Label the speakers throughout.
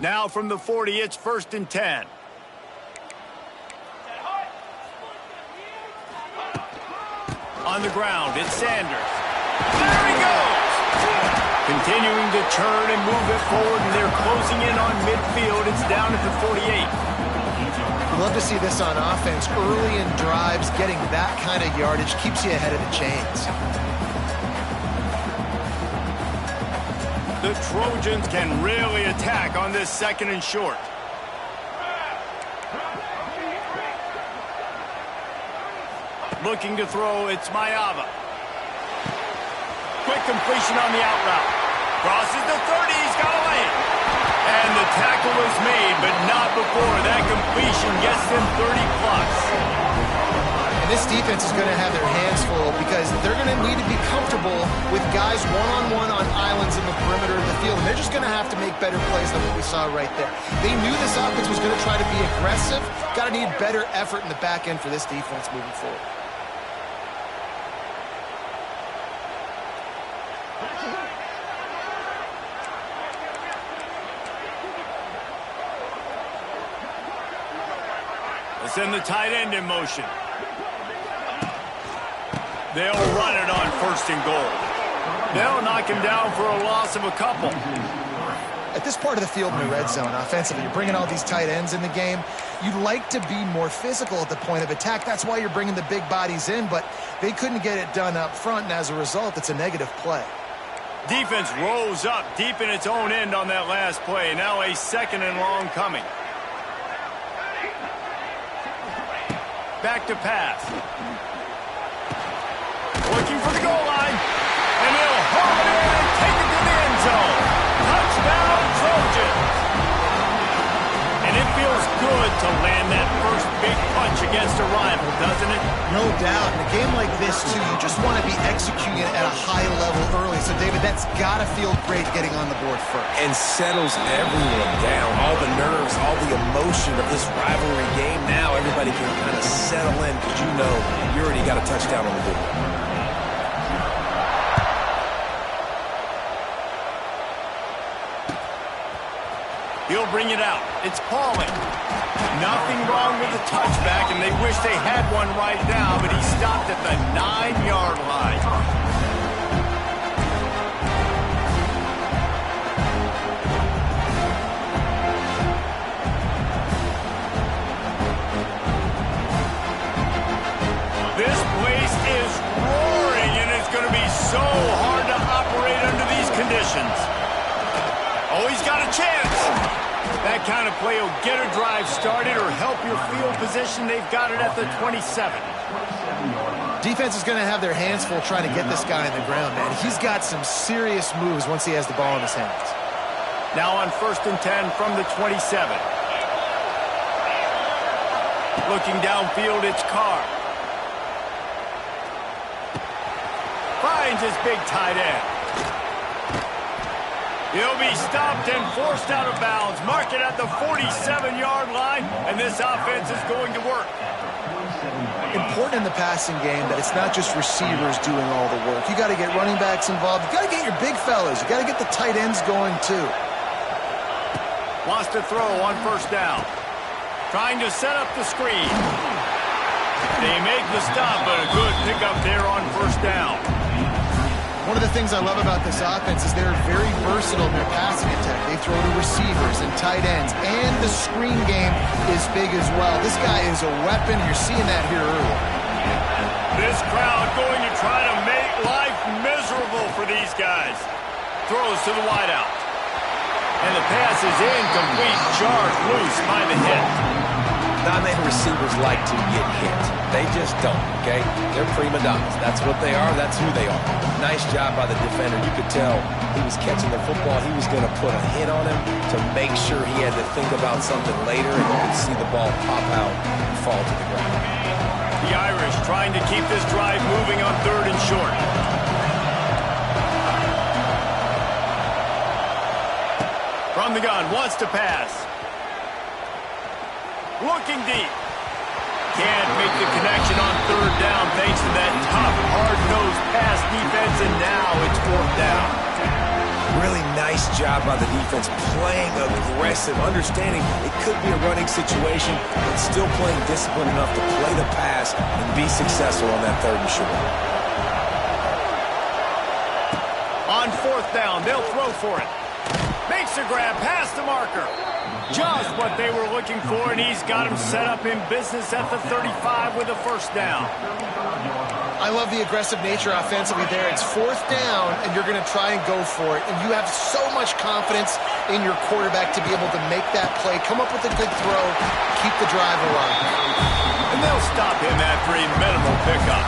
Speaker 1: Now from the 40, it's 1st and 10. On the ground, it's Sanders. There he goes! Continuing to turn and move it forward, and they're closing in on midfield. It's down at the 48.
Speaker 2: Love to see this on offense. Early in drives, getting that kind of yardage keeps you ahead of the chains.
Speaker 1: The Trojans can really attack on this 2nd and short. Looking to throw, it's Mayava. Quick completion on the out route. Crosses the 30, he's got a lane. And the tackle was made, but not before. That completion gets them 30+.
Speaker 2: And this defense is going to have their hands full because they're going to need to be comfortable with guys one-on-one on islands in the perimeter of the field. And they're just going to have to make better plays than what we saw right there. They knew this offense was going to try to be aggressive. Got to need better effort in the back end for this defense moving forward.
Speaker 1: Send the tight end in motion. They'll run it on 1st and goal. They'll knock him down for a loss of a couple.
Speaker 2: At this part of the field in the red zone, offensively, you're bringing all these tight ends in the game. You'd like to be more physical at the point of attack. That's why you're bringing the big bodies in, but they couldn't get it done up front, and as a result, it's a negative play.
Speaker 1: Defense rose up deep in its own end on that last play. Now a 2nd and long coming. Back to pass. Looking for the goal line. And he'll haul it in and take it to the end zone. Touchdown, Trojans. And it feels good to land that first big punch against a rival, doesn't it?
Speaker 2: No doubt. In a game like this, too, you just want to be executing at a high level early. So, David, that's got to feel great getting on the board first.
Speaker 3: And settles everyone down. All the nerves, all the emotion of this rivalry game. Now everybody can kind of settle in because you know you already got a touchdown on the board.
Speaker 1: He'll bring it out. It's Pauling. Nothing wrong with the touchback, and they wish they had one right now, but he stopped at the 9-yard line. This place is roaring, and it's going to be so hard to operate under these conditions. Oh, he's got a chance. That kind of play will get a drive started or help your field position. They've got it at the 27.
Speaker 2: Defense is going to have their hands full trying to get this guy on the ground, man. He's got some serious moves once he has the ball in his hands.
Speaker 1: Now on 1st and 10 from the 27. Looking downfield, it's Carr. Finds his big tight end. He'll be stopped and forced out of bounds. Mark it at the 47-yard line, and this offense is going to work.
Speaker 2: Important in the passing game that it's not just receivers doing all the work. You got to get running backs involved. You got to get your big fellas. You got to get the tight ends going too.
Speaker 1: Wants to throw on 1st down. Trying to set up the screen. They make the stop, but a good pickup there on 1st down.
Speaker 2: One of the things I love about this offense is they're very versatile in their passing attack. They throw to receivers and tight ends, and the screen game is big as well. This guy is a weapon. You're seeing that here early.
Speaker 1: This crowd going to try to make life miserable for these guys. Throws to the wideout. And the pass is incomplete. Charged loose by the hit.
Speaker 3: Not many receivers like to get hit. They just don't, okay? They're prima donnas. That's what they are. That's who they are. Nice job by the defender. You could tell he was catching the football. He was going to put a hit on him to make sure he had to think about something later, and you could see the ball pop out and fall to the ground.
Speaker 1: The Irish trying to keep this drive moving on 3rd and short. From the gun, wants to pass. Looking deep. Can't make the connection on 3rd down thanks to that tough, hard-nosed pass defense, and now it's 4th down.
Speaker 3: Really nice job by the defense, playing aggressive, understanding it could be a running situation, but still playing disciplined enough to play the pass and be successful on that 3rd and short.
Speaker 1: On 4th down, they'll throw for it. Makes a grab past the marker. Just what they were looking for, and he's got him set up in business at the 35 with a 1st down.
Speaker 2: I love the aggressive nature offensively there. It's 4th down, and you're going to try and go for it. And you have so much confidence in your quarterback to be able to make that play, come up with a good throw, keep the drive alive.
Speaker 1: And they'll stop him after a minimal pickup.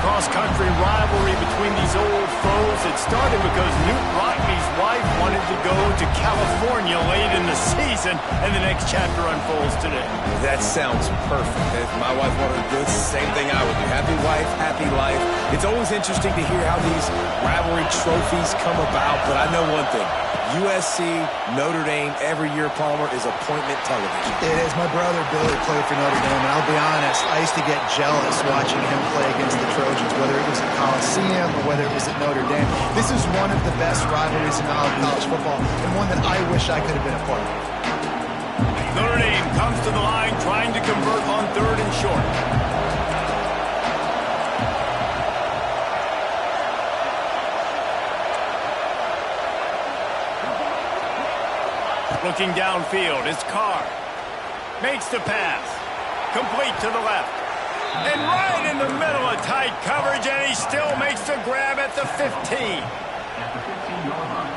Speaker 1: Cross-country rivalry between these old foes. It started because Newt Rockne's wife wanted to go to California late in the season, and the next chapter unfolds today.
Speaker 3: That sounds perfect. If my wife wanted to do it, same thing I would do. Happy wife, happy life. It's always interesting to hear how these rivalry trophies come about, but I know one thing. USC, Notre Dame, every year, Palmer, is appointment television.
Speaker 2: It is. My brother Billy played for Notre Dame, and I'll be honest, I used to get jealous watching him play against the Trojans, whether it was at Coliseum or whether it was at Notre Dame. This is one of the best rivalries in all of college football, and one that I wish I could have been a part of.
Speaker 1: Notre Dame comes to the line trying to convert on 3rd and short. Looking downfield, it's Carr. Makes the pass. Complete to the left. And right in the middle of tight coverage, and he still makes the grab at the 15.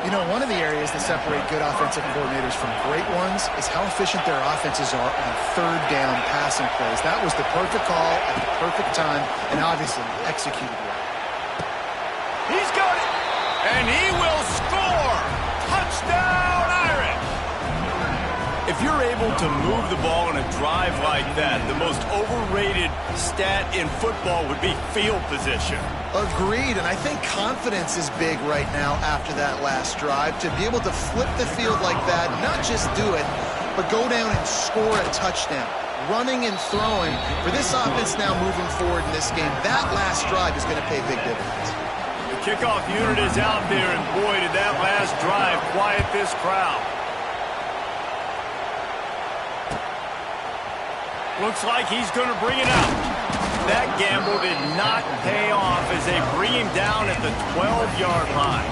Speaker 2: You know, one of the areas that separate good offensive coordinators from great ones is how efficient their offenses are on 3rd down passing plays. That was the perfect call at the perfect time, and obviously executed well.
Speaker 1: He's got it, and he will score. Touchdown, Irish. If you're able to move the ball in a drive like that, the most overrated stat in football would be field position.
Speaker 2: Agreed, and I think confidence is big right now after that last drive. To be able to flip the field like that, not just do it, but go down and score a touchdown. Running and throwing. For this offense now moving forward in this game, that last drive is going to pay big dividends.
Speaker 1: The kickoff unit is out there, and boy, did that last drive quiet this crowd. Looks like he's going to bring it out. That gamble did not pay off as they bring him down at the 12-yard line.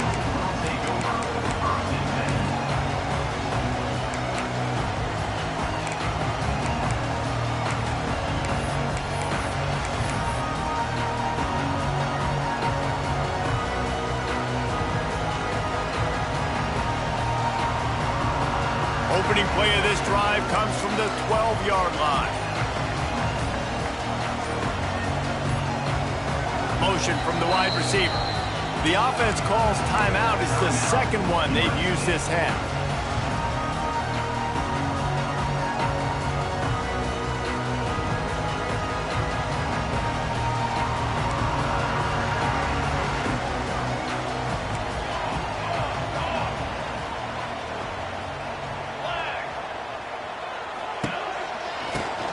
Speaker 1: Opening play of this drive comes from the 12-yard line. Motion from the wide receiver. The offense calls timeout. It's the 2nd one they've used this half.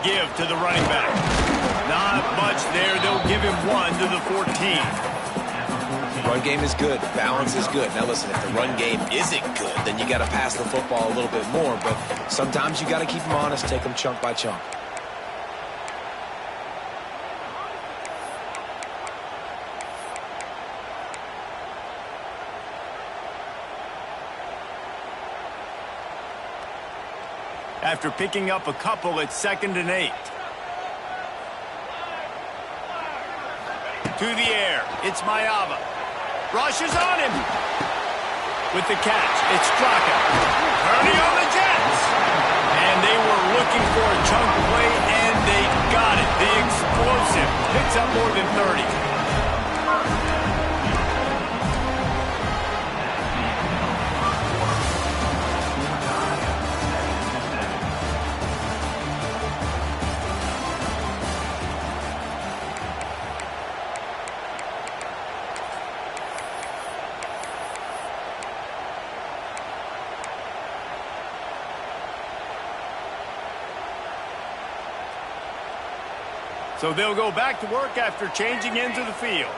Speaker 1: Give to the running back. Not much there. They'll give him 1 to the 14.
Speaker 3: Run game is good. Balance is good. Now listen, if the run game isn't good, then you got to pass the football a little bit more. But sometimes you got to keep them honest, take them chunk by chunk.
Speaker 1: After picking up a couple, it's 2nd and 8. To the air, it's Mayava. Rushes on him. With the catch, it's Straka. Purdy on the Jets. And they were looking for a chunk play, and they got it. The explosive picks up more than 30. So they'll go back to work after changing into the field.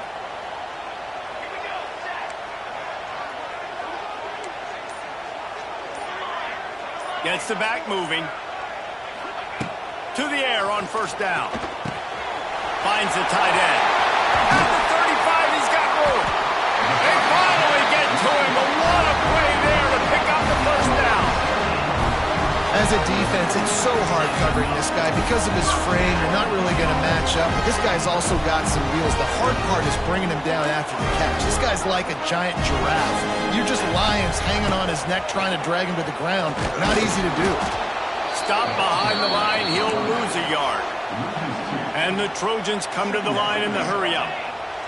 Speaker 1: Gets the back moving. To the air on first down. Finds the tight end. At the 35, he's got room. They finally get to him, but what a play there to pick up the first down.
Speaker 2: As a defense, it's so hard covering this guy. Because of his frame, you're not really going to match up. But this guy's also got some wheels. The hard part is bringing him down after the catch. This guy's like a giant giraffe. You're just lions hanging on his neck trying to drag him to the ground. Not easy to do.
Speaker 1: Stop behind the line, he'll lose a yard. And the Trojans come to the line in the hurry-up.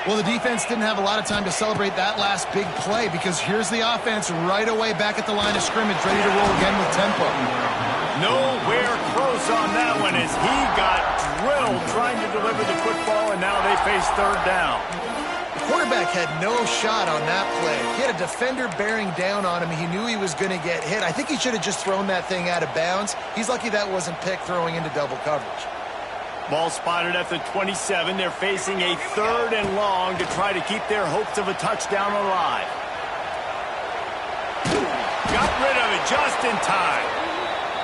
Speaker 2: Well, the defense didn't have a lot of time to celebrate that last big play because here's the offense right away back at the line of scrimmage, ready to roll again with tempo.
Speaker 1: Nowhere close on that one as he got drilled trying to deliver the football, and now they face third down.
Speaker 2: The quarterback had no shot on that play. He had a defender bearing down on him. He knew he was going to get hit. I think he should have just thrown that thing out of bounds. He's lucky that wasn't picked throwing into double coverage.
Speaker 1: Ball spotted at the 27. They're facing a third and long to try to keep their hopes of a touchdown alive. Got rid of it just in time.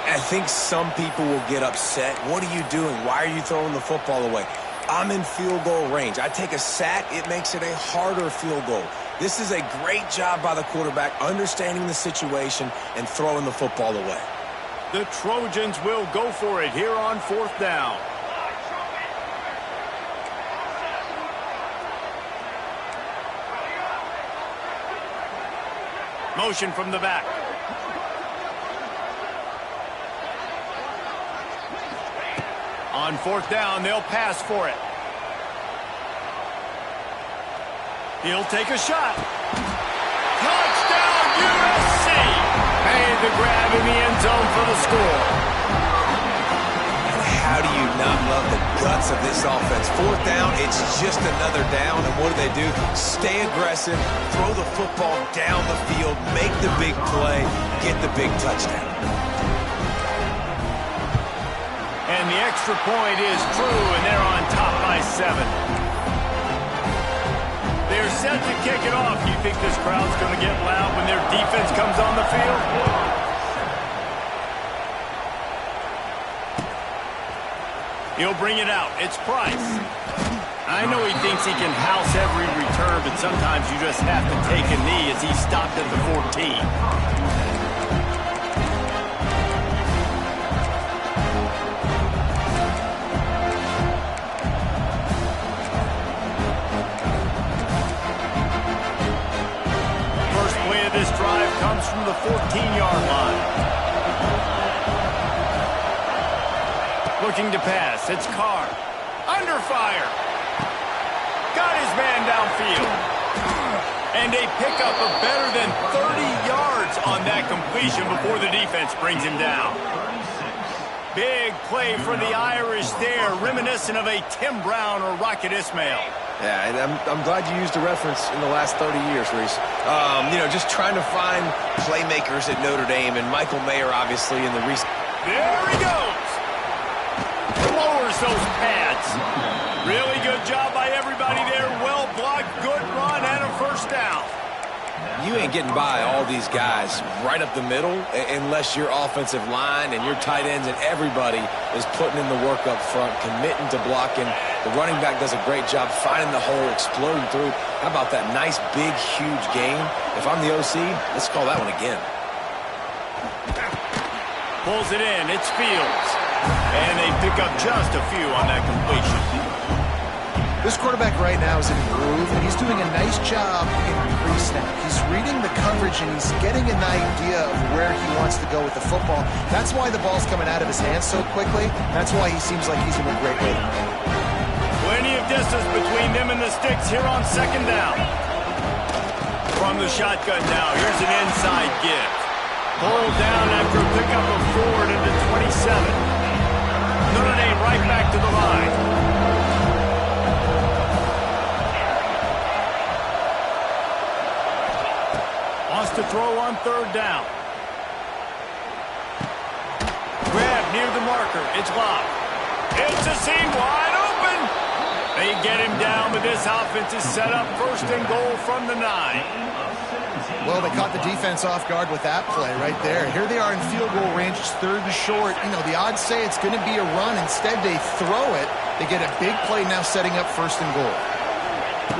Speaker 3: I think some people will get upset. What are you doing? Why are you throwing the football away? I'm in field goal range. I take a sack, it makes it a harder field goal. This is a great job by the quarterback, understanding the situation and throwing the football away.
Speaker 1: The Trojans will go for it here on fourth down. Motion from the back. On fourth down, they'll pass for it. He'll take a shot. Touchdown, USC! Made the grab in the end zone for the score.
Speaker 3: And how do you not love the guts of this offense? Fourth down, it's just another down, and what do? Stay aggressive, throw the football down the field, make the big play, get the big touchdown.
Speaker 1: And the extra point is true, and they're on top by 7. They're set to kick it off. Do you think this crowd's going to get loud when their defense comes on the field? He'll bring it out. It's Price. I know he thinks he can house every return, but sometimes you just have to take a knee as he stopped at the 14. This drive comes from the 14-yard line. Looking to pass. It's Carr. Under fire. Got his man downfield. And a pickup of better than 30 yards on that completion before the defense brings him down. Big play for the Irish there, reminiscent of a Tim Brown or Rocket Ismail.
Speaker 3: Yeah, and I'm glad you used a reference in the last 30 years, Reese. Just trying to find playmakers at Notre Dame, and Michael Mayer, obviously, in the recent...
Speaker 1: There he goes! Lowers those pads. Really good job by everybody there. Well blocked, good run, and a first down.
Speaker 3: You ain't getting by all these guys right up the middle unless your offensive line and your tight ends and everybody is putting in the work up front, committing to blocking. The running back does a great job finding the hole, exploding through. How about that nice, big, huge gain? If I'm the OC, let's call that one again.
Speaker 1: Pulls it in. It's Fields. And they pick up just a few on that completion.
Speaker 2: This quarterback right now is in a groove, and he's doing a nice job in pre-snap. He's reading the coverage, and he's getting an idea of where he wants to go with the football. That's why the ball's coming out of his hands so quickly. That's why he seems like he's in a great rhythm.
Speaker 1: Plenty of distance between them and the sticks here on second down. From the shotgun now, here's an inside give. Pulled down after a pickup of Ford into 27. Notre Dame right back to the line. To throw on third down. Grab near the marker. It's locked. It's a seam wide open. They get him down, but this offense is set up 1st and goal from the 9.
Speaker 2: Well, they caught the defense off guard with that play right there. Here they are in field goal range. It's 3rd and short. You know, the odds say it's going to be a run. Instead, they throw it. They get a big play now setting up 1st and goal.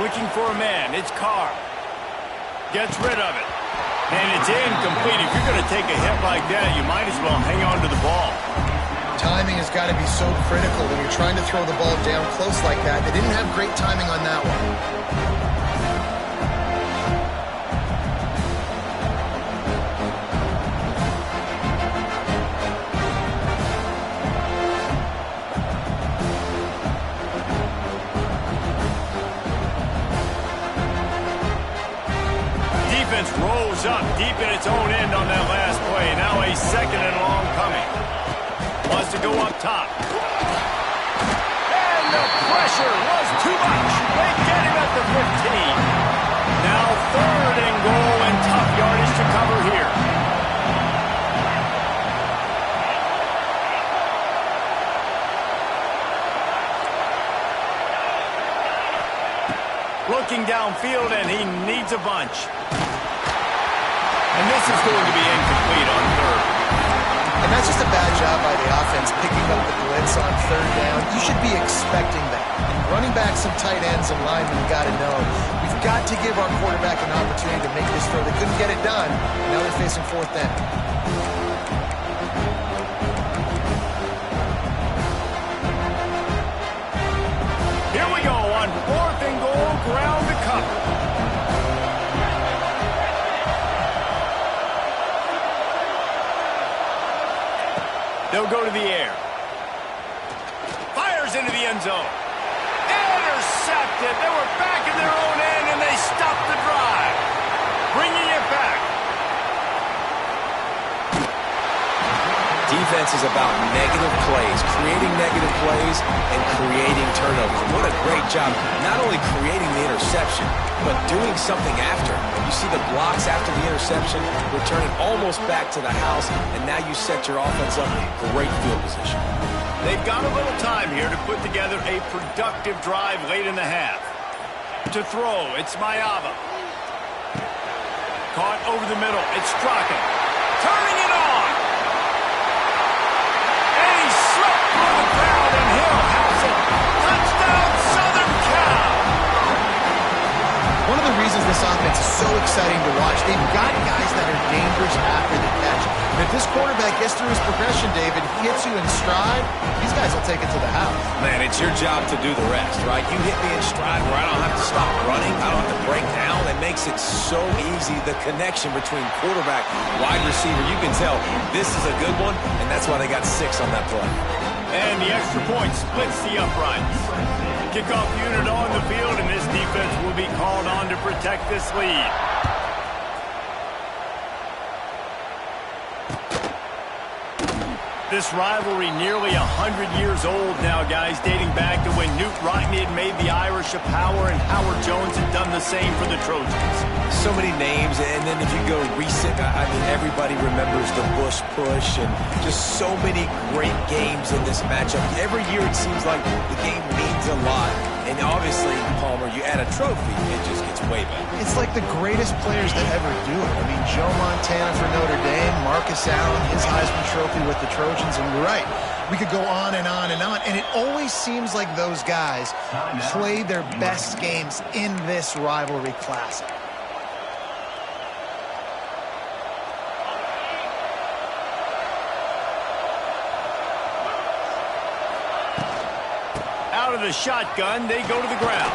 Speaker 1: Looking for a man. It's Carr. Gets rid of it. And it's incomplete. If you're going to take a hit like that, you might as well hang on to the ball.
Speaker 2: Timing has got to be so critical when you're trying to throw the ball down close like that. They didn't have great timing on that one.
Speaker 1: Rolls up deep in its own end on that last play. Now a 2nd and long coming. Wants to go up top. And the pressure was too much. They get him at the 15. Now 3rd and goal and tough yardage to cover here. Looking downfield, and he needs a bunch. And this is going to be incomplete on 3rd.
Speaker 2: And that's just a bad job by the offense, picking up the blitz on 3rd down. You should be expecting that. And running back, some tight ends and linemen, you got to know. We've got to give our quarterback an opportunity to make this throw. They couldn't get it done. Now they're facing 4th down.
Speaker 1: Here we go on 4th and goal, ground to cover. They'll go to the air. Fires into the end zone. Intercepted. They were back in their own end, and they stopped the drive. Bringing it back.
Speaker 3: Defense is about negative plays, creating negative plays, and creating turnovers. What a great job, not only creating the interception, but doing something after. You see the blocks after the interception, returning almost back to the house, and now you set your offense up in great field position.
Speaker 1: They've got a little time here to put together a productive drive late in the half. To throw, it's Mayava. Caught over the middle, it's Strachan. Turning it on! And he slipped through the crowd, and Hill has it. Touchdown, Southern Cal!
Speaker 2: One of the reasons this offense is so exciting to watch, they've got guys that are dangerous after the catch. And if this quarterback gets through his progression, David, hits you in stride, these guys will take it to the house.
Speaker 3: Man, it's your job to do the rest, right? You hit me in stride where I don't have to stop running. I don't have to break down. It makes it so easy. The connection between quarterback, wide receiver, you can tell this is a good one, and that's why they got 6 on that play.
Speaker 1: And the extra point splits the uprights. Kickoff unit on the field, and this defense will be called on to protect this lead. This rivalry nearly 100 years old now, guys, dating back to when Knute Rockne had made the Irish a power and Howard Jones had done the same for the Trojans.
Speaker 3: So many names, and then if you go recent, I mean, everybody remembers the Bush push and just so many great games in this matchup. Every year it seems like the game means a lot. And obviously, Palmer, you add a trophy, it just gets way better.
Speaker 2: It's like the greatest players that ever do it. I mean, Joe Montana for Notre Dame, Marcus Allen, his Heisman Trophy with the Trojans, and you're right. We could go on and on and on, and it always seems like those guys play their best games in this rivalry classic.
Speaker 1: Out of the shotgun, they go to the ground.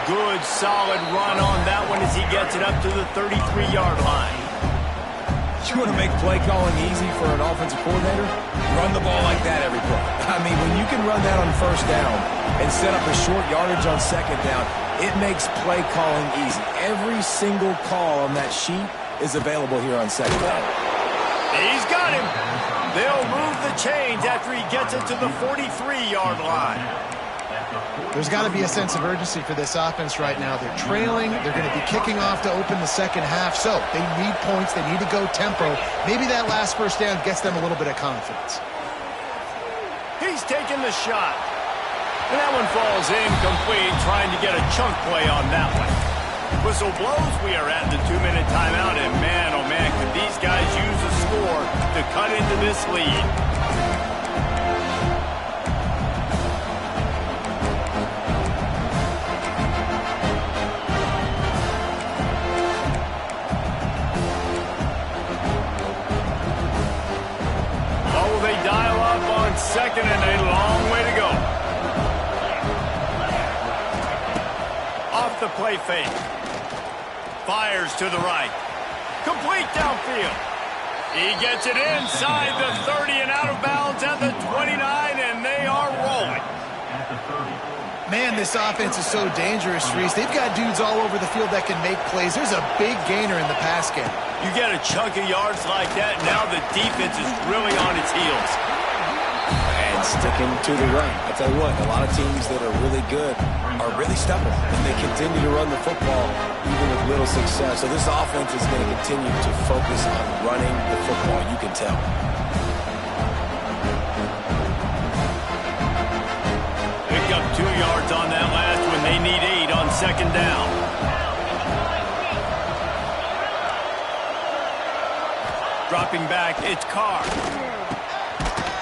Speaker 1: Good, solid run on that one as he gets it up to the 33-yard line.
Speaker 3: You want to make play calling easy for an offensive coordinator? Run the ball like that every play. I mean, when you can run that on 1st down and set up a short yardage on 2nd down, it makes play calling easy. Every single call on that sheet is available here on 2nd down.
Speaker 1: He's got him. They'll move the chains after he gets it to the 43-yard line.
Speaker 2: There's got to be a sense of urgency for this offense right now. They're trailing. They're going to be kicking off to open the second half. So they need points. They need to go tempo. Maybe that last 1st down gets them a little bit of confidence.
Speaker 1: He's taking the shot. And that one falls incomplete, trying to get a chunk play on that one. Whistle blows, we are at the 2-minute timeout, and man, oh man, could these guys use a score to cut into this lead. Oh, they dial up on second, and a long way to go. Off the play fake. Fires to the right. Complete downfield. He gets it inside the 30 and out of bounds at the 29, and they are rolling.
Speaker 2: Man, this offense is so dangerous, Reese. They've got dudes all over the field that can make plays. There's a big gainer in the pass game.
Speaker 1: You get a chunk of yards like that, now the defense is really on its heels.
Speaker 3: And sticking to the run. I tell you what, a lot of teams that are really good are really stubborn, and they continue to run the football even with little success. So this offense is going to continue to focus on running the football, you can tell.
Speaker 1: Pick up 2 yards on that last one. They need 8 on second down. Dropping back, it's Carr.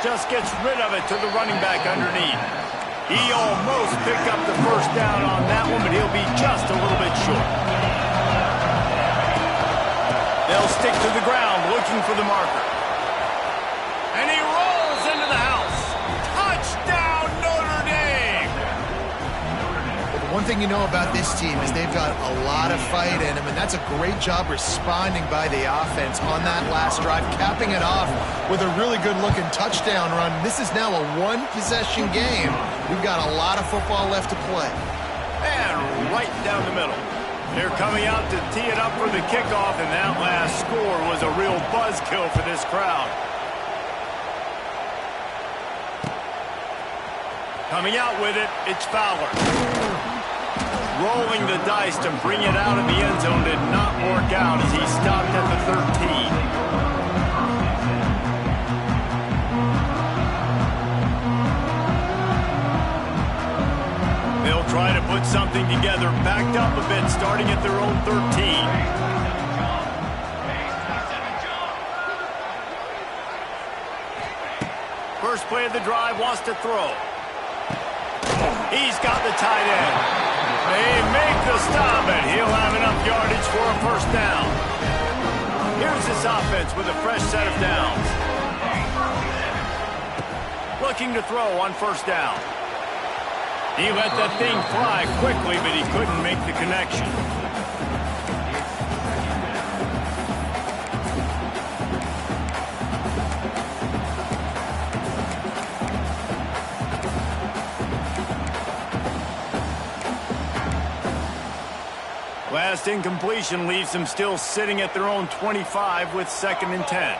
Speaker 1: Just gets rid of it to the running back underneath. He almost picked up the first down on that one, but he'll be just a little bit short. They'll stick to the ground looking for the marker. And he rolls into the house. Touchdown, Notre Dame!
Speaker 2: The one thing you know about this team is they've got a lot of fight in them, and that's a great job responding by the offense on that last drive, capping it off with a really good-looking touchdown run. This is now a one-possession game. We've got a lot of football left to play.
Speaker 1: And right down the middle. They're coming out to tee it up for the kickoff, and that last score was a real buzzkill for this crowd. Coming out with it, it's Fowler. Rolling the dice to bring it out of the end zone did not work out as he stopped at the 13. They'll try to put something together, backed up a bit, starting at their own 13. First play of the drive, wants to throw. He's got the tight end. They make the stop, and he'll have enough yardage for a first down. Here's this offense with a fresh set of downs. Looking to throw on first down. He let that thing fly quickly, but he couldn't make the connection. Last incompletion leaves them still sitting at their own 25 with 2nd and 10.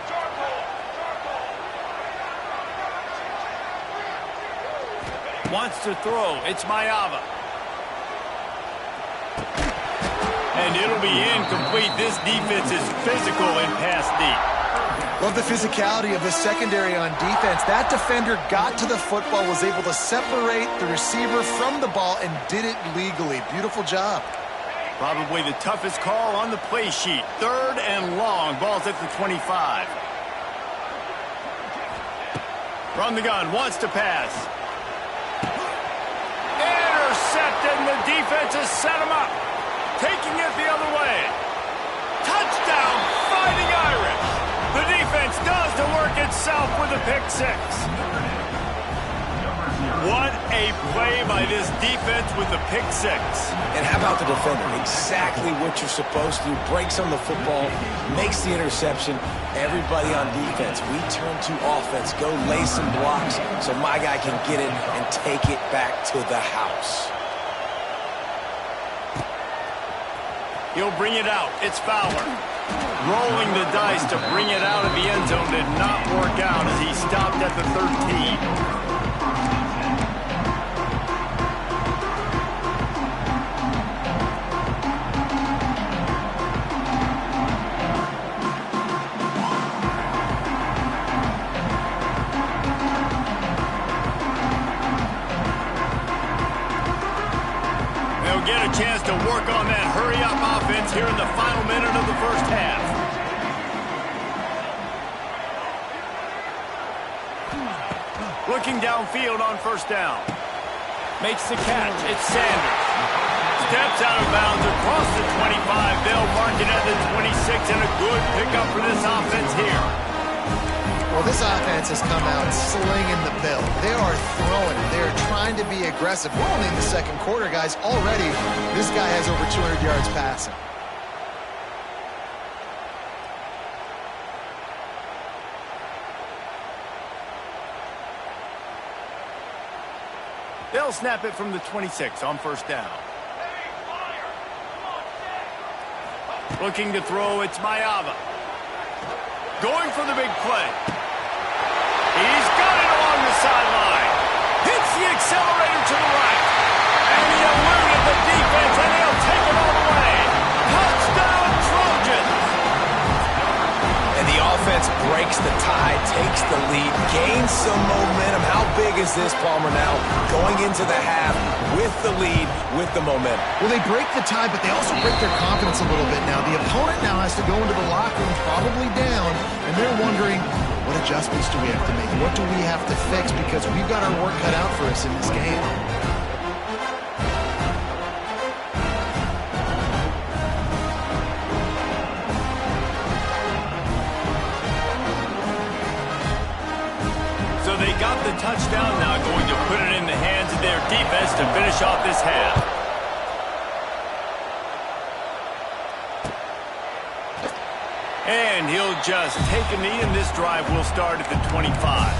Speaker 1: Wants to throw. It's Mayava. And it'll be incomplete. This defense is physical and pass deep.
Speaker 2: Love the physicality of the secondary on defense. That defender got to the football, was able to separate the receiver from the ball, and did it legally. Beautiful job.
Speaker 1: Probably the toughest call on the play sheet. 3rd and long. Ball's at the 25. Run the gun. Wants to pass. Intercepted, and the defense has set him up. Taking it the other way. Touchdown, Fighting Irish. The defense does the work itself with a pick 6. What a play by this defense with the pick 6.
Speaker 3: And how about the defender? Exactly what you're supposed to do. Breaks on the football, makes the interception. Everybody on defense, we turn to offense. Go lay some blocks so my guy can get it and take it back to the house.
Speaker 1: He'll bring it out. It's Fowler. Rolling the dice to bring it out of the end zone did not work out as he stopped at the 13. will get a chance to work on that hurry-up offense here in the final minute of the first half. Looking downfield on first down. Makes the catch. It's Sanders. Steps out of bounds across the 25. They'll mark it at the 26, and a good pickup for this offense here.
Speaker 2: Well, this offense has come out slinging the pill. They are throwing it. They are trying to be aggressive. We're only in the second quarter, guys. Already, this guy has over 200 yards passing.
Speaker 1: They'll snap it from the 26 on first down. Looking to throw, it's Mayava. Going for the big play. He's got it along the sideline. Hits the accelerator to the right. And he eluded the defense, and he'll take it all the way. Touchdown, Trojans!
Speaker 3: And the offense breaks the tie, takes the lead, gains some momentum. How big is this, Palmer, now? Going into the half with the lead, with the momentum.
Speaker 2: Well, they break the tie, but they also break their confidence a little bit now. The opponent now has to go into the locker room probably down, and they're wondering, what adjustments do we have to make? What do we have to fix? Because we've got our work cut out for us in this game.
Speaker 1: So they got the touchdown, now going to put it in the hands of their defense to finish off this half. And he'll just take a knee, and this drive will start at the 25.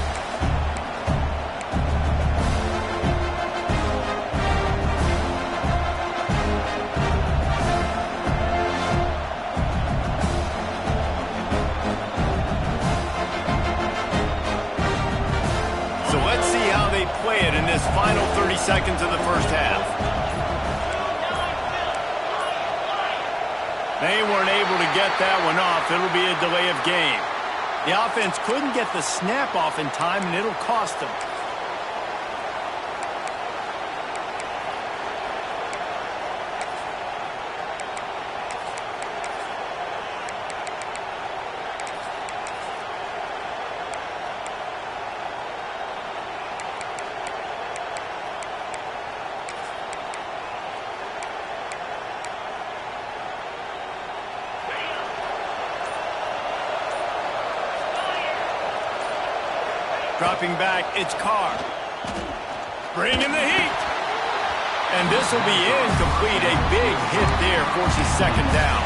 Speaker 1: So let's see how they play it in this final 30 seconds of the first half. They weren't able to get that one off. It'll be a delay of game. The offense couldn't get the snap off in time, and it'll cost them. Dropping back, it's Carr. Bringing the heat. And this will be incomplete. A big hit there forces second down.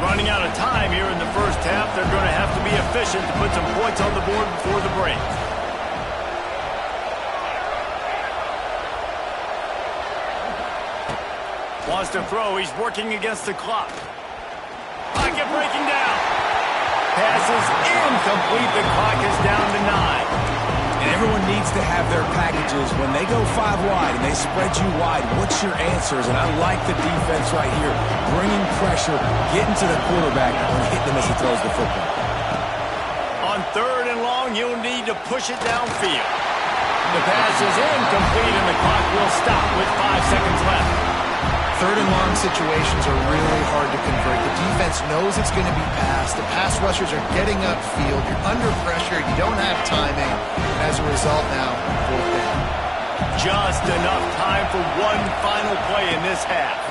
Speaker 1: Running out of time here in the first half. They're going to have to be efficient to put some points on the board before the break. Wants to throw. He's working against the clock. Pocket breaking down. Pass is incomplete. The clock is down to 9.
Speaker 3: And everyone needs to have their packages. When they go 5 wide and they spread you wide, what's your answers? And I like the defense right here. Bringing pressure, getting to the quarterback, and hitting him as he throws the football.
Speaker 1: On third and long, you'll need to push it downfield. The pass is incomplete, and the clock will stop with 5 seconds left.
Speaker 2: Third and long situations are really hard to convert. The defense knows it's going to be passed. The pass rushers are getting upfield. You're under pressure. You don't have timing. And as a result now, fourth down.
Speaker 1: Just enough time for one final play in this half.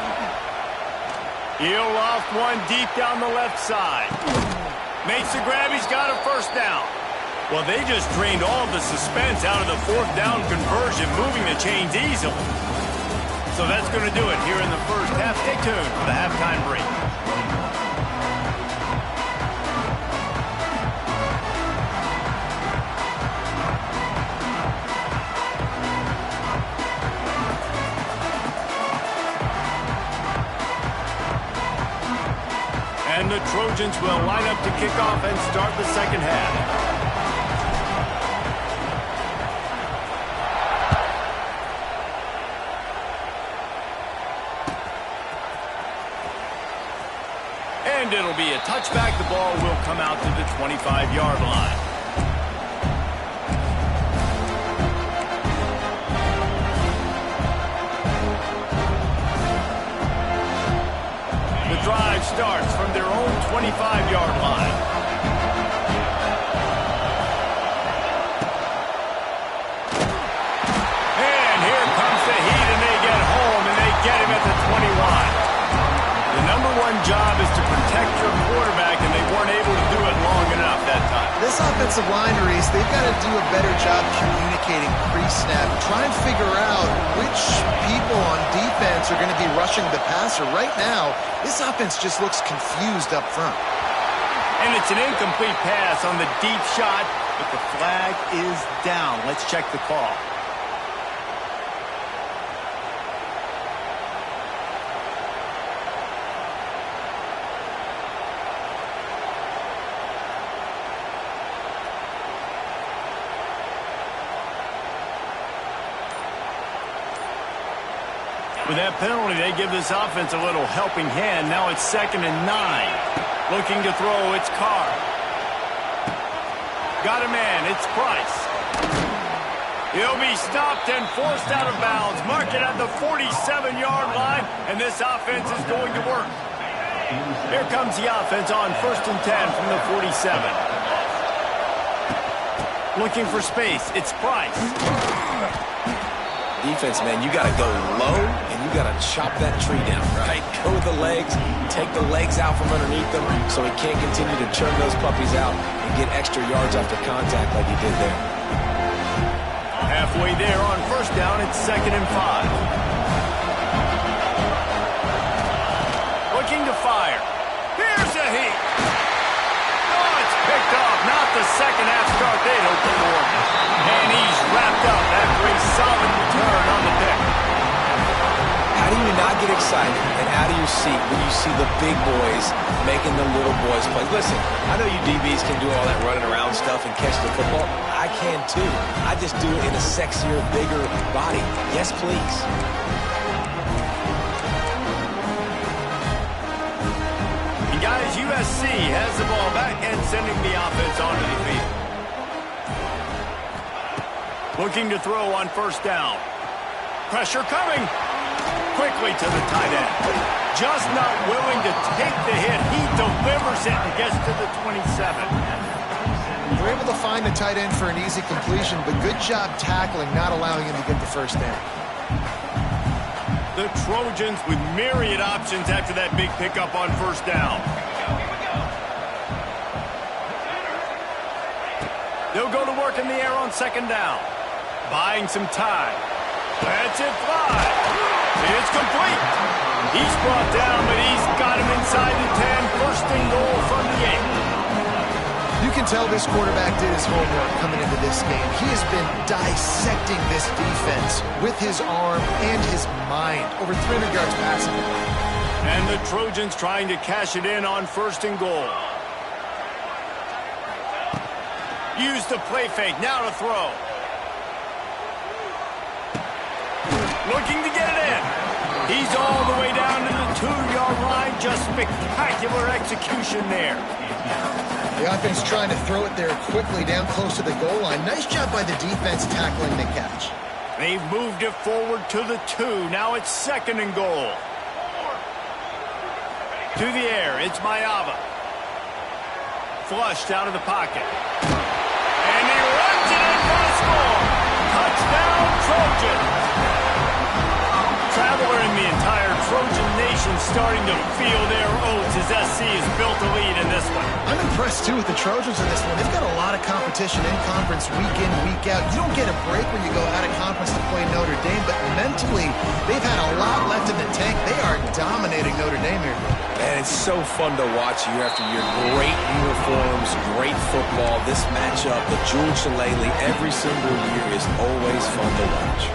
Speaker 1: He'll loft one deep down the left side. Makes the grab. He's got a first down. Well, they just drained all of the suspense out of the fourth down conversion, moving the chains easily. So that's going to do it here in the first half. Stay tuned for the halftime break. And the Trojans will line up to kick off and start the second half. And And it'll be a touchback. The ball will come out to the 25-yard line. The drive starts from their own 25-yard line. And here comes the heat, and they get home, and they get him at the 21. The number one job is to protect your quarterback, and they weren't able to do it long enough that time.
Speaker 2: This offensive line, Reese, they've got to do a better job communicating pre-snap. Try and figure out which people on defense are going to be rushing the passer. Right now, this offense just looks confused up front.
Speaker 1: And it's an incomplete pass on the deep shot, but the flag is down. Let's check the call. With that penalty, they give this offense a little helping hand. Now it's 2nd and 9. Looking to throw, it's Carr. Got a man, it's Price. He'll be stopped and forced out of bounds. Mark it at the 47-yard line, and this offense is going to work. Here comes the offense on 1st and 10 from the 47. Looking for space, it's Price.
Speaker 3: Defense, man, you got to go low, and you got to chop that tree down, right? Go with the legs, take the legs out from underneath them so he can't continue to churn those puppies out and get extra yards after contact like he did there.
Speaker 1: Halfway there on 1st down, it's 2nd and 5. Looking to fire. Here's a heat. Oh, it's picked off. Not the second half start they'd hoped for. And he's wrapped up after a solid return on the pick.
Speaker 3: How do you not get excited and out of your seat when you see the big boys making the little boys play? Listen, I know you DBs can do all that running around stuff and catch the football. I can too. I just do it in a sexier, bigger body. Yes, please.
Speaker 1: And guys, USC has the ball back and sending the offense onto the field. Looking to throw on 1st down. Pressure coming. Quickly to the tight end. Just not willing to take the hit. He delivers it and gets to the 27.
Speaker 2: We're able to find the tight end for an easy completion, but good job tackling, not allowing him to get the 1st down.
Speaker 1: The Trojans with myriad options after that big pickup on 1st down. They'll go to work in the air on 2nd down. Buying some time. Lets it fly. It's complete. He's brought down, but he's got him inside the 10. 1st and goal from the 8.
Speaker 2: You can tell this quarterback did his homework coming into this game. He has been dissecting this defense with his arm and his mind. Over 300 yards passing.
Speaker 1: And the Trojans trying to cash it in on 1st and goal. Use the play fake. Now to throw. Looking to get it in. He's all the way down to the 2-yard line. Just spectacular execution there.
Speaker 2: The offense trying to throw it there quickly down close to the goal line. Nice job by the defense tackling the catch.
Speaker 1: They've moved it forward to the 2. Now it's 2nd and goal. To the air. It's Mayava. Flushed out of the pocket. And he runs it in for the score. Touchdown, Trojans. Traveler and the entire Trojan nation starting to feel their oats as SC has built a lead in this one.
Speaker 2: I'm impressed, too, with the Trojans in this one. They've got a lot of competition in conference week in, week out. You don't get a break when you go out of conference to play Notre Dame, but mentally, they've had a lot left in the tank. They are dominating Notre Dame here.
Speaker 3: And it's so fun to watch year after year. Great uniforms, great football. This matchup, the Jules Shillelagh, every single year is always fun to watch.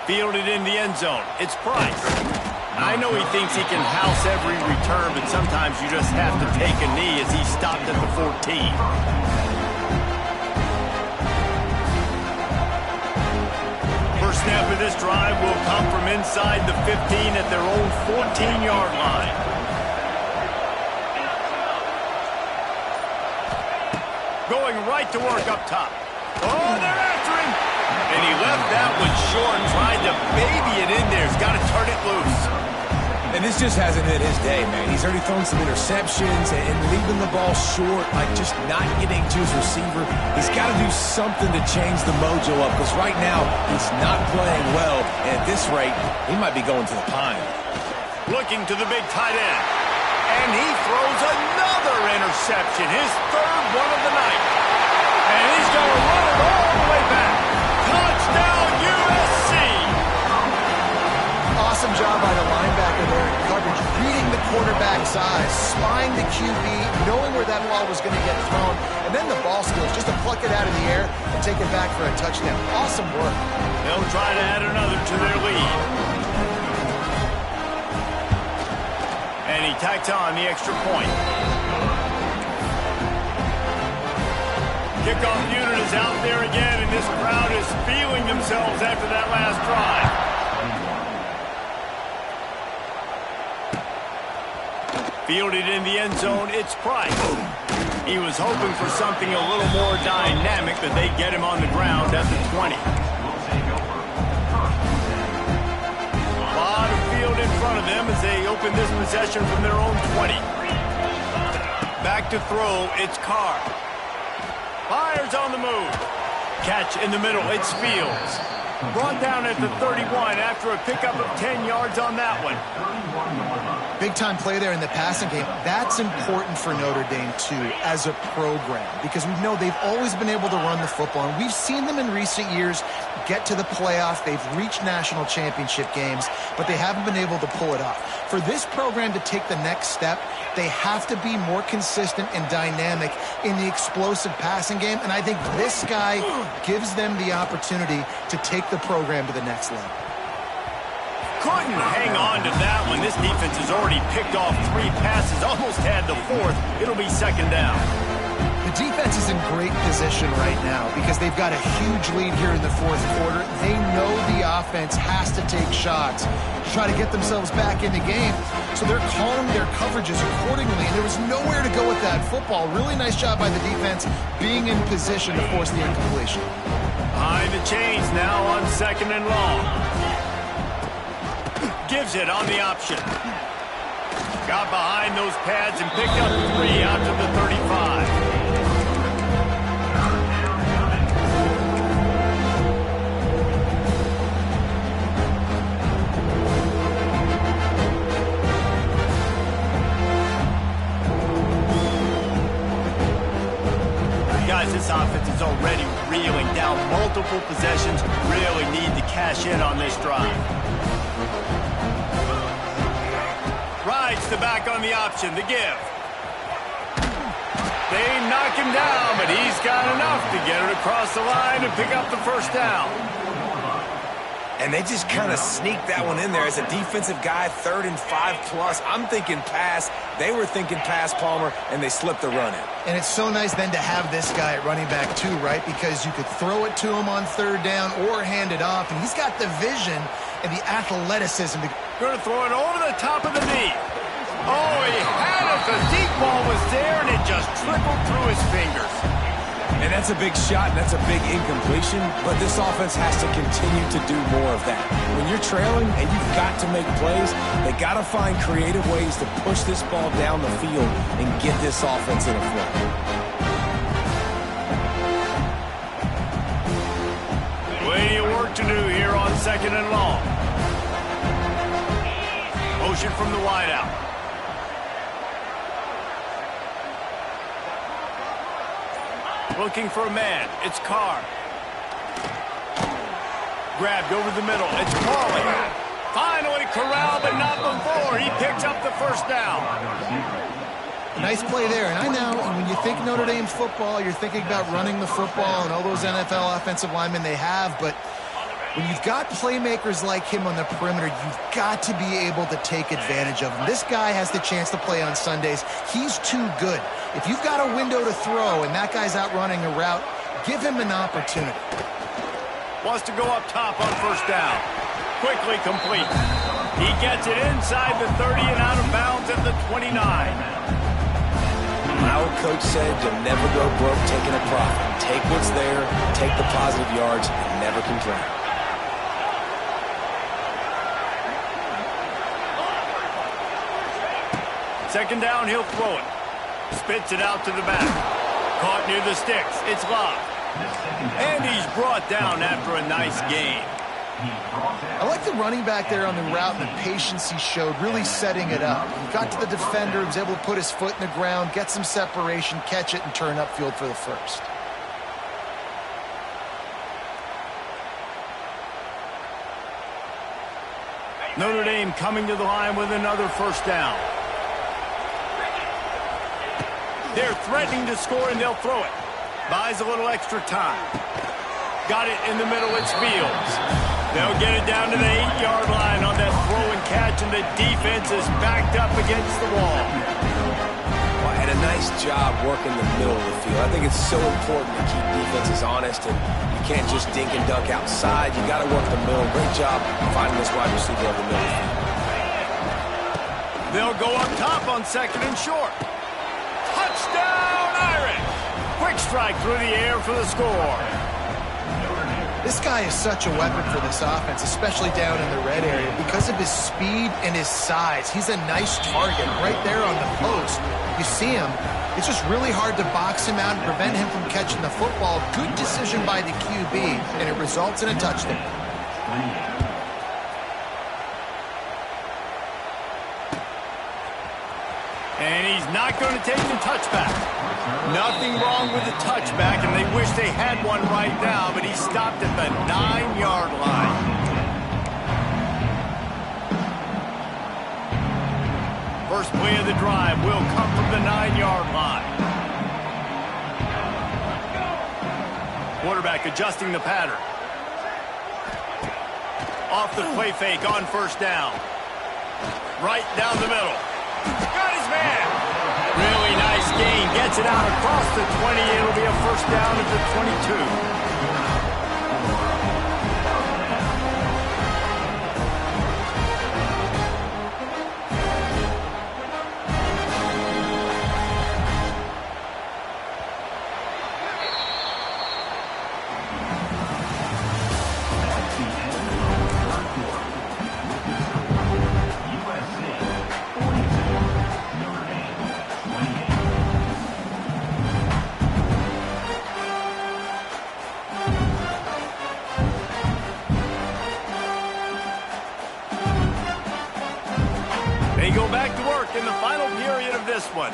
Speaker 1: Fielded in the end zone. It's Price. I know he thinks he can house every return, but sometimes you just have to take a knee as he stopped at the 14. First snap of this drive will come from inside the 15 at their own 14-yard line. Going right to work up top. Oh, they're after him. And he left that one short, tried to baby it in there. He's got to turn it loose.
Speaker 3: And this just hasn't hit his day, man. He's already thrown some interceptions and leaving the ball short, like just not getting to his receiver. He's got to do something to change the mojo up, because right now he's not playing well. And at this rate, he might be going to the pine.
Speaker 1: Looking to the big tight end. And he throws another interception, his third one of the night. And he's going to run it all the way back. Touchdown, USC!
Speaker 2: Awesome job by the linebacker there in coverage, reading the quarterback's eyes, spying the QB, knowing where that ball was going to get thrown, and then the ball skills, just to pluck it out of the air and take it back for a touchdown. Awesome work.
Speaker 1: They'll try to add another to their lead. And he tacks on the extra point. Kickoff unit is out there again, and this crowd is feeling themselves after that last drive. Fielded in the end zone, it's Price. He was hoping for something a little more dynamic, but they get him on the ground at the 20. A lot of field in front of them as they open this possession from their own 20. Back to throw, it's Carr. Fires on the move. Catch in the middle, it's Fields. Brought down at the 31 after a pickup of 10 yards on that one.
Speaker 2: Big-time play there in the passing game. That's important for Notre Dame, too, as a program, because we know they've always been able to run the football, and we've seen them in recent years get to the playoff. They've reached national championship games, but they haven't been able to pull it off. For this program to take the next step, they have to be more consistent and dynamic in the explosive passing game, and I think this guy gives them the opportunity to take the program to the next level.
Speaker 1: Couldn't hang on to that one. This defense has already picked off 3 passes, almost had the 4th. It'll be second down.
Speaker 2: The defense is in great position right now because they've got a huge lead here in the 4th quarter. They know the offense has to take shots to try to get themselves back in the game. So they're calling their coverages accordingly, and there was nowhere to go with that football. Really nice job by the defense being in position to force the incompletion.
Speaker 1: Behind the chains now on second and long. Gives it on the option. Got behind those pads and picked up 3 out to the 35. Guys, this offense is already reeling down multiple possessions. Really need to cash in on this drive. Rides the back on the option, the give. They knock him down, but he's got enough to get it across the line and pick up the first down.
Speaker 3: And they just kind of sneaked that one in there as a defensive guy, 3rd and 5+. I'm thinking pass. They were thinking pass, Palmer, and they slipped the run in.
Speaker 2: And it's so nice then to have this guy at running back too, right? Because you could throw it to him on 3rd down or hand it off, and he's got the vision and the athleticism to...
Speaker 1: Going to throw it over the top of the knee. Oh, he had it. The deep ball was there, and it just trickled through his fingers.
Speaker 3: And that's a big shot, and that's a big incompletion, but this offense has to continue to do more of that. When you're trailing and you've got to make plays, they got to find creative ways to push this ball down the field and get this offense in a flow.
Speaker 1: Plenty of work to do here on second and long. Motion from the wideout. Looking for a man. It's Carr. Grabbed over the middle. It's Pauly. Finally corralled, but not before. He picks up the first down.
Speaker 2: Nice play there. And I know when you think Notre Dame football, you're thinking about running the football and all those NFL offensive linemen they have, but when you've got playmakers like him on the perimeter, you've got to be able to take advantage of him. This guy has the chance to play on Sundays. He's too good. If you've got a window to throw and that guy's out running a route, give him an opportunity.
Speaker 1: Wants to go up top on first down. Quickly complete. He gets it inside the 30 and out of bounds at the 29.
Speaker 3: My old coach said you'll never go broke taking a profit. Take what's there, take the positive yards, and never complain.
Speaker 1: Second down, he'll throw it. Spits it out to the back. Caught near the sticks. It's locked. And he's brought down after a nice gain.
Speaker 2: I like the running back there on the route and the patience he showed, really setting it up. He got to the defender, was able to put his foot in the ground, get some separation, catch it, and turn upfield for the first.
Speaker 1: Notre Dame coming to the line with another first down. They're threatening to score, and they'll throw it. Buys a little extra time. Got it in the middle. It's Fields. They'll get it down to the 8-yard line on that throw and catch, and the defense is backed up against the wall.
Speaker 3: Well, and a nice job working the middle of the field. I think it's so important to keep defenses honest, and you can't just dink and dunk outside. You got to work the middle. Great job finding this wide receiver over the middle of the field.
Speaker 1: They'll go up top on second and short. Touchdown, Irish! Quick strike through the air for the score.
Speaker 2: This guy is such a weapon for this offense, especially down in the red area. Because of his speed and his size, he's a nice target right there on the post. You see him. It's just really hard to box him out and prevent him from catching the football. Good decision by the QB, and it results in a touchdown.
Speaker 1: And he's not going to take the touchback. Nothing wrong with the touchback, and they wish they had one right now, but he stopped at the 9-yard line. First play of the drive will come from the 9-yard line. Quarterback adjusting the pattern. Off the play fake on first down. Right down the middle. Got his man. Really nice gain. Gets it out across the 20. It'll be a first down at the 22. They go back to work in the final period of this one.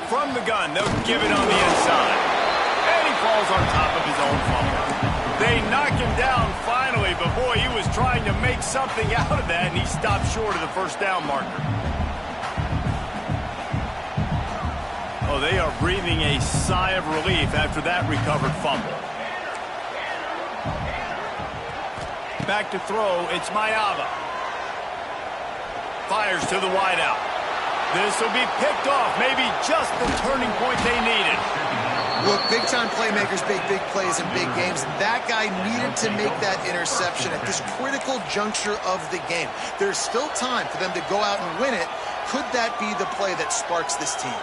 Speaker 1: From the gun, they'll give it on the inside. And he falls on top of his own fumble. They knock him down finally, but boy, he was trying to make something out of that, and he stopped short of the first down marker. Oh, they are breathing a sigh of relief after that recovered fumble. Back to throw, it's Mayava. Fires to the wideout. This will be picked off, maybe just the turning point they needed.
Speaker 2: Look, big-time playmakers make big plays in big games. That guy needed to make that interception at this critical juncture of the game. There's still time for them to go out and win it. Could that be the play that sparks this team?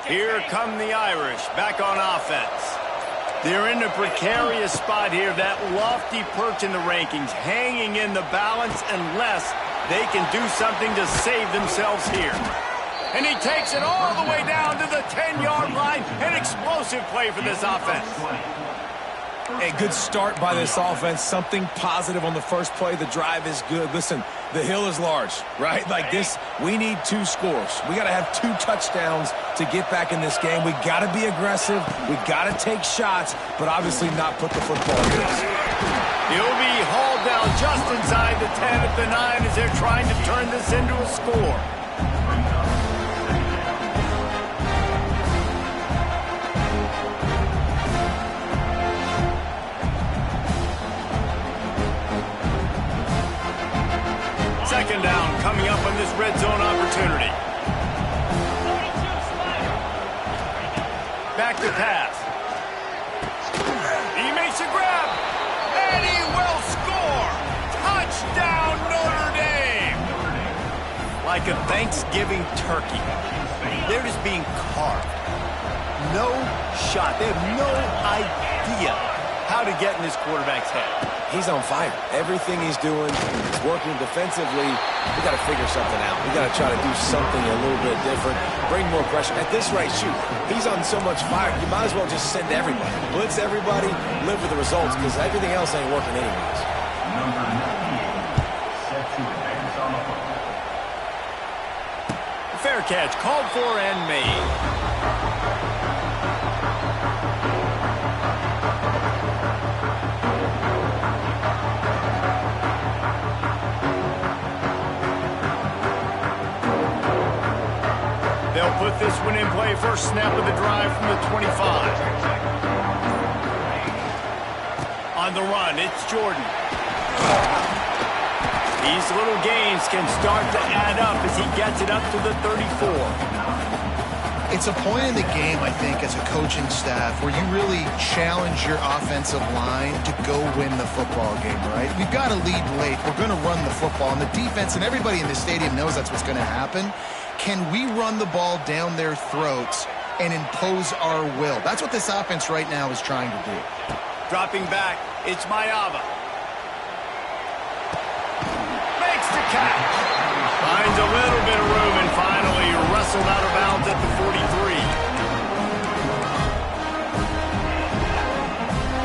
Speaker 1: Here come the Irish, back on offense. They're in a precarious spot here, that lofty perch in the rankings, hanging in the balance unless they can do something to save themselves here. And he takes it all the way down to the 10-yard line. An explosive play for this offense.
Speaker 3: A good start by this offense. Something positive on the first play. The drive is good. Listen, the hill is large, right? Like this, we need 2 scores. We got to have 2 touchdowns to get back in this game. We got to be aggressive. We got to take shots, but obviously not put the football in this.
Speaker 1: He'll be hauled down just inside the 10 at the 9 as they're trying to turn this into a score. Second down coming up on this red zone opportunity. Back to pass. He makes a grab, and he will score. Touchdown, Notre Dame. Like a Thanksgiving turkey, they're just being carved. No shot. They have no idea how to get in this quarterback's head.
Speaker 3: He's on fire. Everything he's doing is working defensively. We got to figure something out. We got to try to do something a little bit different, bring more pressure. At this rate, shoot, he's on so much fire, you might as well just send everybody. Blitz everybody, live with the results, because everything else ain't working anyways.
Speaker 1: Fair catch, called for and made. They'll put this one in play. First snap of the drive from the 25. On the run, it's Jordan. These little gains can start to add up as he gets it up to the 34.
Speaker 2: It's a point in the game, I think, as a coaching staff where you really challenge your offensive line to go win the football game, right? We've got to lead late. We're going to run the football. And the defense and everybody in the stadium knows that's what's going to happen. Can we run the ball down their throats and impose our will? That's what this offense right now is trying to do.
Speaker 1: Dropping back, it's Mayava. Makes the catch. Finds a little bit of room and finally wrestled out of bounds at the 43.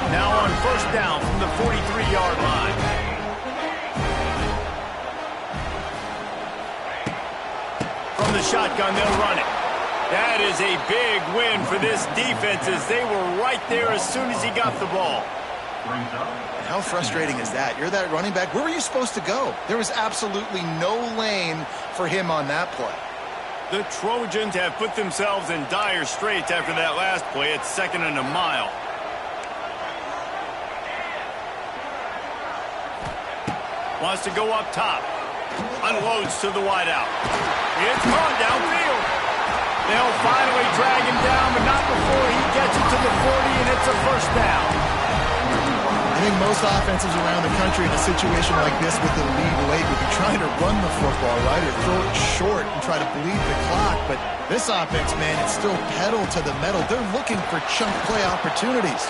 Speaker 1: Now on first down from the 43-yard line. From the shotgun, they'll run it. That is a big win for this defense as they were right there as soon as he got the ball.
Speaker 2: How frustrating is that? You're that running back. Where were you supposed to go? There was absolutely no lane for him on that play.
Speaker 1: The Trojans have put themselves in dire straits after that last play. It's second and a mile. Wants to go up top. Unloads to the wideout. It's gone downfield. They'll finally drag him down, but not before he gets it to the 40, and it's a first down.
Speaker 2: I think most offenses around the country in a situation like this with the lead late would be trying to run the football, right, or throw it short and try to bleed the clock. But this offense, man, it's still pedal to the metal. They're looking for chunk play opportunities.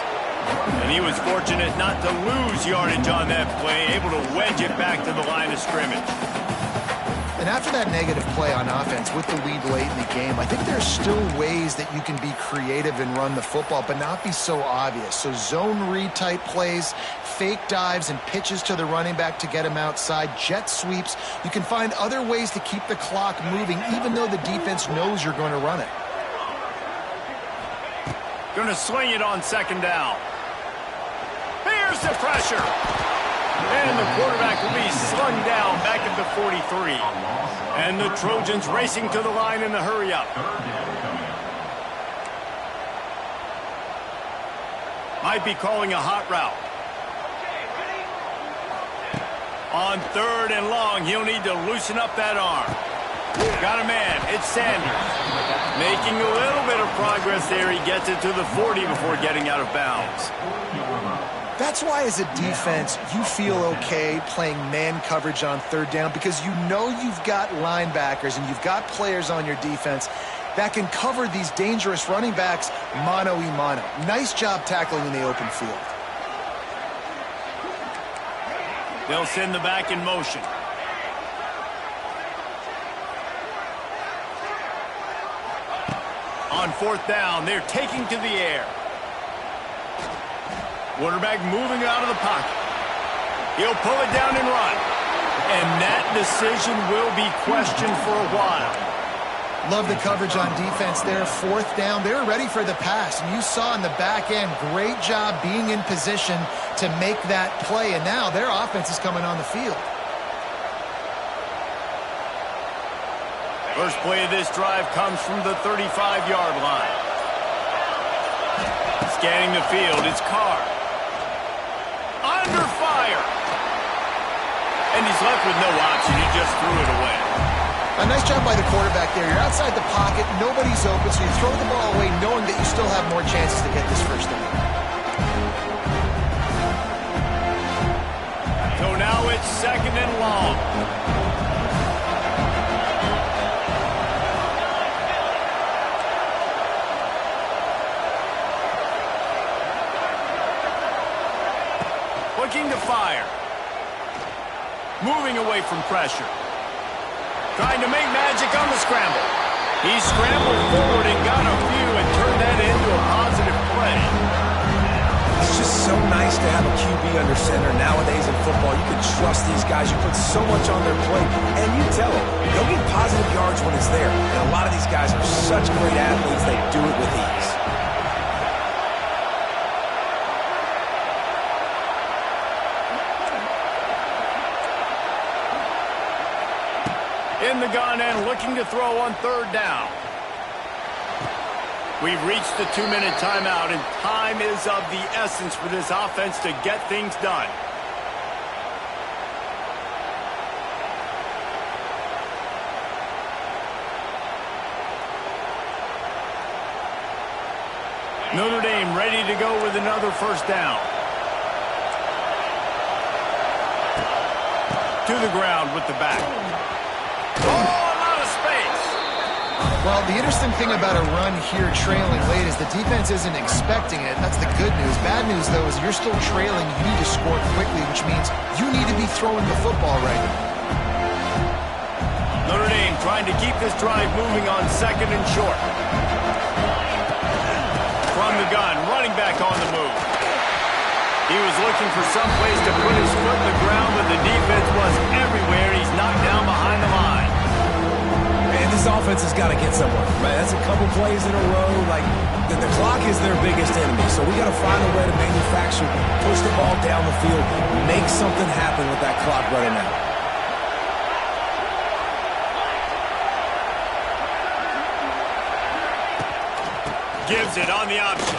Speaker 1: And he was fortunate not to lose yardage on that play, able to wedge it back to the line of scrimmage.
Speaker 2: And after that negative play on offense with the lead late in the game, I think there's still ways that you can be creative and run the football, but not be so obvious. So zone read type plays, fake dives and pitches to the running back to get him outside, jet sweeps. You can find other ways to keep the clock moving, even though the defense knows you're going to run it.
Speaker 1: Going to swing it on second down. Here's the pressure. And the quarterback will be slung down back at the 43. And the Trojans racing to the line in the hurry-up. Might be calling a hot route. On third and long, he'll need to loosen up that arm. Got a man. It's Sanders. Making a little bit of progress there. He gets it to the 40 before getting out of bounds.
Speaker 2: That's why, as a defense, you feel okay playing man coverage on third down, because you know you've got linebackers and you've got players on your defense that can cover these dangerous running backs mano-a-mano. Nice job tackling in the open field.
Speaker 1: They'll send the back in motion. On fourth down, they're taking to the air. Quarterback moving out of the pocket. He'll pull it down and run. And that decision will be questioned for a while.
Speaker 2: Love the coverage on defense there. Fourth down, they're ready for the pass. And you saw in the back end, great job being in position to make that play. And now their offense is coming on the field.
Speaker 1: First play of this drive comes from the 35-yard line. Scanning the field, it's Carr. Under fire. And And he's left with no option. He just threw it away.
Speaker 2: A nice job by the quarterback there. You're outside the pocket, nobody's open, so you throw the ball away knowing that you still have more chances to get this first down.
Speaker 1: So now it's 2nd and long. Looking to fire. Moving away from pressure. Trying to make magic on the scramble. He scrambled forward and got a few and turned that into a positive play.
Speaker 3: It's just so nice to have a QB under center. Nowadays in football, you can trust these guys. You put so much on their plate, and you tell them, they'll get positive yards when it's there. And a lot of these guys are such great athletes, they do it with ease.
Speaker 1: In the gun and looking to throw on 3rd down. We've reached the 2-minute timeout, and time is of the essence for this offense to get things done. Notre Dame ready to go with another 1st down. To the ground with the back. Oh, a lot of space.
Speaker 2: Well, the interesting thing about a run here trailing late is the defense isn't expecting it. That's the good news. Bad news, though, is you're still trailing. You need to score quickly, which means you need to be throwing the football right now.
Speaker 1: Notre Dame trying to keep this drive moving on 2nd and short. From the gun, running back on the move. He was looking for some place to put his foot in the ground, but the defense was everywhere. He's knocked down behind the line.
Speaker 3: Man, this offense has got to get somewhere, right? That's a couple plays in a row. Like, the clock is their biggest enemy, so we got to find a way to manufacture, push the ball down the field, make something happen with that clock running out.
Speaker 1: Gives it on the option.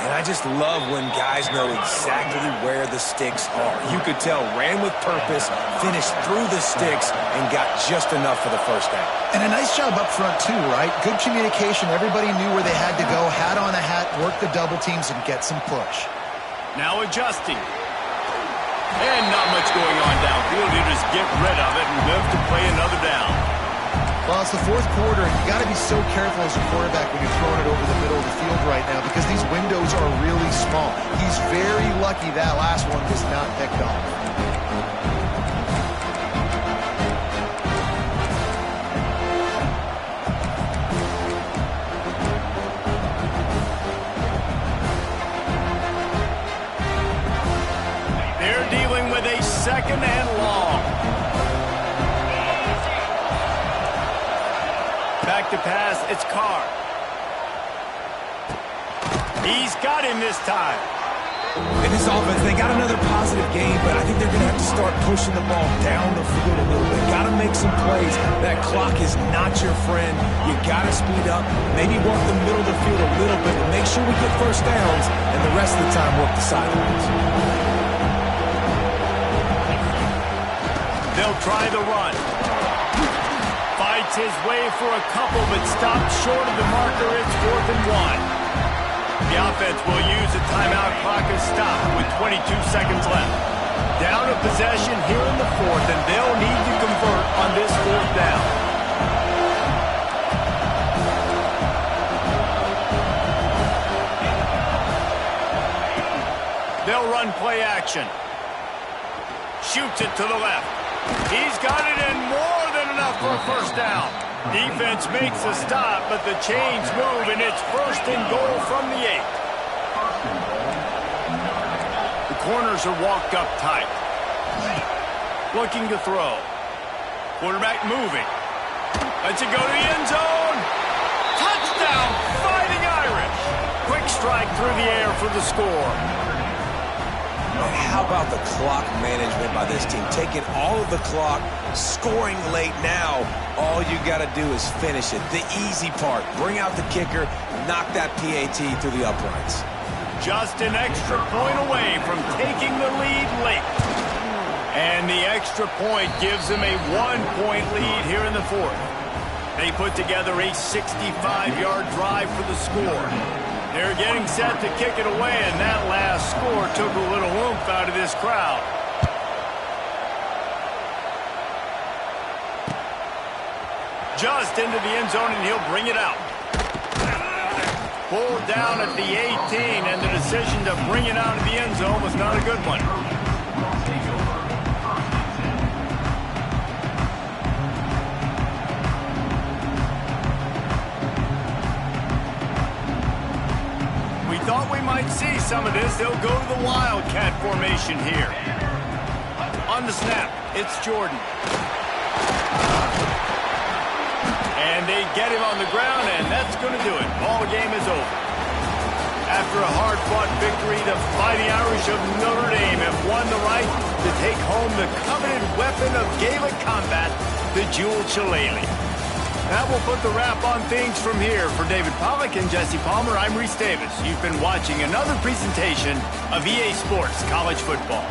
Speaker 3: And I just love when guys know exactly where the sticks are. You could tell, ran with purpose, finished through the sticks, and got just enough for the 1st down.
Speaker 2: And a nice job up front, too, right? Good communication. Everybody knew where they had to go. Hat on a hat, work the double teams, and get some push.
Speaker 1: Now adjusting. And not much going on downfield. You just get rid of it and live to play another down.
Speaker 2: Well, it's the 4th quarter, and you got to be so careful as a quarterback when you're throwing it over the middle of the field right now because these windows are really small. He's very lucky that last one was not picked off.
Speaker 1: They're dealing with a 2nd and long. Back to pass, it's Carr. He's got him this time.
Speaker 3: In this offense, they got another positive game, but I think they're going to have to start pushing the ball down the field a little bit. Got to make some plays. That clock is not your friend. You got to speed up, maybe work the middle of the field a little bit, but make sure we get 1st downs, and the rest of the time work the sidelines.
Speaker 1: They'll try the run. Fights his way for a couple, but stopped short of the marker. It's 4th and 1. The offense will use a timeout. Clock is stopped with 22 seconds left. Down a possession here in the 4th, and they'll need to convert on this 4th down. They'll run play action. Shoots it to the left. He's got it in more than enough for a 1st down. Defense makes a stop, but the chains move, and it's 1st and goal from the 8. The corners are walked up tight. Looking to throw. Quarterback moving. Lets it go to the end zone. Touchdown, Fighting Irish. Quick strike through the air for the score.
Speaker 3: And how about the clock management by this team? Taking all of the clock, scoring late now. All you got to do is finish it. The easy part. Bring out the kicker, knock that PAT through the uprights.
Speaker 1: Just an extra point away from taking the lead late. And the extra point gives them a 1-point lead here in the fourth. They put together a 65-yard drive for the score. They're getting set to kick it away, and that last score took a little oomph out of this crowd. Just into the end zone, and he'll bring it out. Pulled down at the 18, and the decision to bring it out of the end zone was not a good one. We thought we might see some of this. They'll go to the Wildcat formation here. On the snap, it's Jordan. And they get him on the ground, and that's going to do it. Ball game is over. After a hard-fought victory, the Fighting Irish of Notre Dame have won the right to take home the coveted weapon of Gaelic combat, the Jewel Shillelagh. That will put the wrap on things from here. For David Pollack and Jesse Palmer, I'm Reese Davis. You've been watching another presentation of EA Sports College Football.